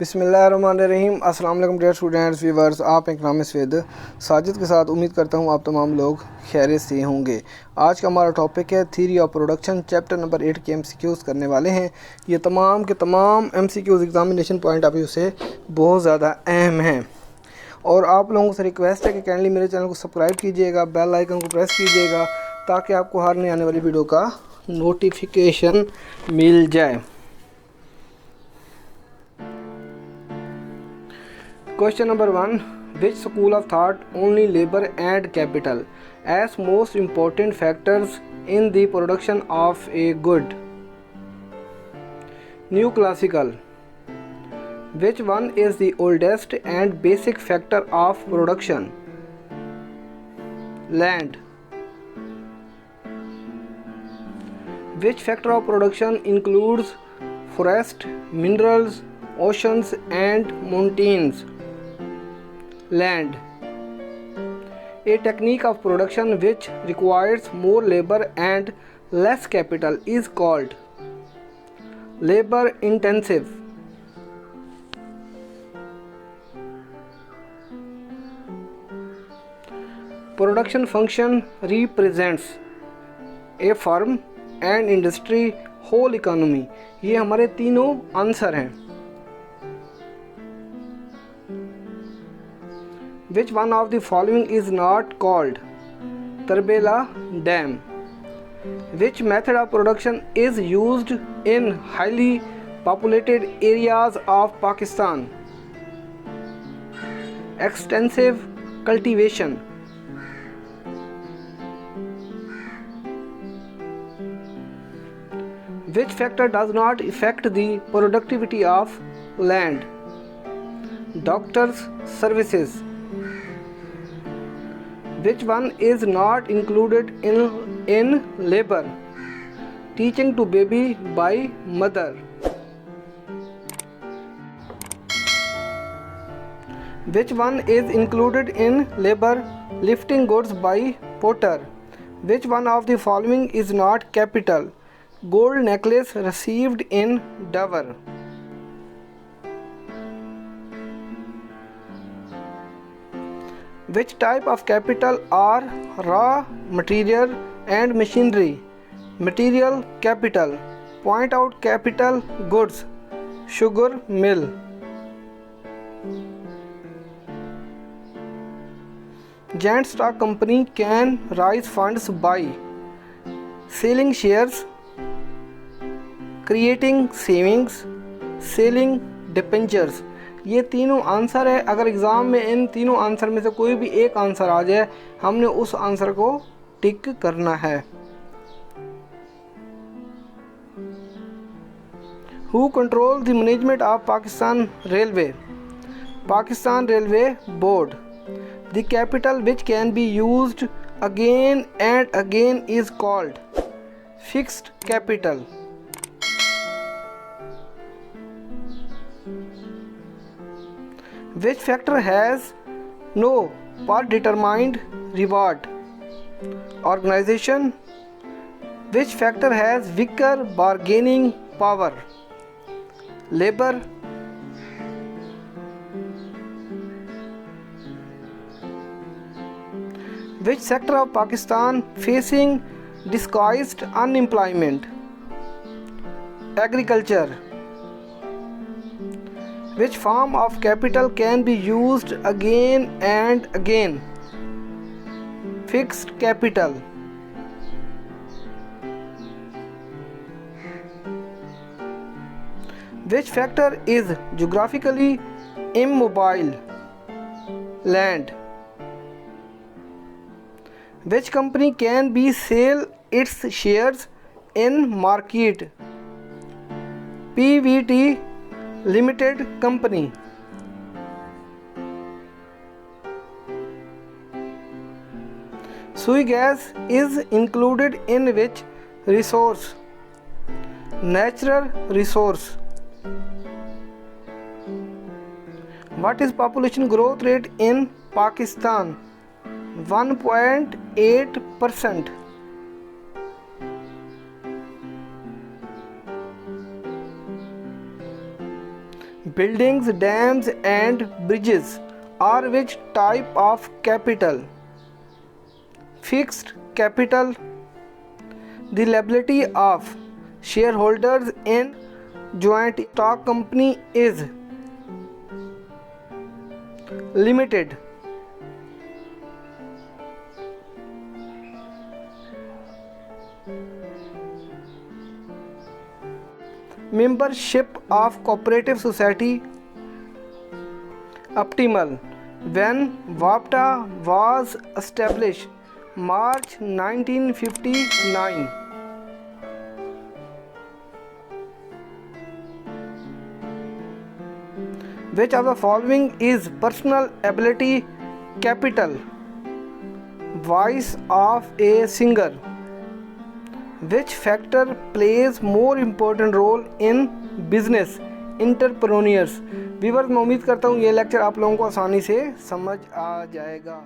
बिस्मिल्लाहिर्रहमानिर्रहीम। अस्सलाम वालेकुम डियर स्टूडेंट्स व्यूवर्स, आप एक नाम स्वेद साजिद के साथ उम्मीद करता हूँ आप तमाम लोग खैरियत से होंगे। आज का हमारा टॉपिक है theory of production, chapter number 8 के MCQs करने वाले हैं। ये तमाम के तमाम MCQs examination point of view से बहुत ज़्यादा अहम हैं और आप लोगों से रिक्वेस्ट है कि काइंडली मेरे चैनल को सब्सक्राइब कीजिएगा, बेल आइकन को प्रेस कीजिएगा ताकि आपको हर नई आने वाली वीडियो का नोटिफिकेशन मिल जाए। Question number 1. Which school of thought only labor and capital as most important factors in the production of a good? New Classical. Which one is the oldest and basic factor of production? Land. Which factor of production includes forest, minerals, oceans and mountains? Land. A technique of production which requires more labor and less capital is called labor intensive. Production function represents a firm, an industry, whole economy. ये हमारे तीनों answer हैं। Which one of the following is not called Tarbela Dam? Which method of production is used in highly populated areas of Pakistan? Extensive cultivation. Which factor does not affect the productivity of land? Doctors' services. Which one is not included in labor? Teaching to baby by mother. Which one is included in labor? Lifting goods by porter. Which one of the following is not capital? Gold necklace received in dower. Which type of capital are raw material and machinery? Material capital. Point out capital goods. Sugar mill. Giant stock company can raise funds by selling shares, creating savings, selling debentures. ये तीनों answer है। अगर exam में इन तीनों answer में से कोई भी एक आंसर आ जाए, हमने उस आंसर को टिक करना है। Who control the management of Pakistan Railway? Pakistan Railway Board. The capital which can be used again and again is called fixed capital. Which factor has no predetermined reward? Organization. Which factor has weaker bargaining power? Labor. Which sector of Pakistan facing disguised unemployment? Agriculture. Which form of capital can be used again and again? Fixed capital. Which factor is geographically immobile? Land. Which company can be sell its shares in market? PVT Limited Company. Sui gas is included in which resource? Natural resource. What is population growth rate in Pakistan? 1.8%. Buildings, dams and bridges are which type of capital? Fixed capital. The liability of shareholders in joint stock company is limited. Membership of cooperative society optimal. When WAPTA was established, March 1959. Which of the following is personal ability capital? Voice of a singer. Which factor plays more important role in business? Entrepreneurs. Viewers मैं उम्मीद करता हूँ ये lecture आप लोगों को आसानी से समझ आ जाएगा।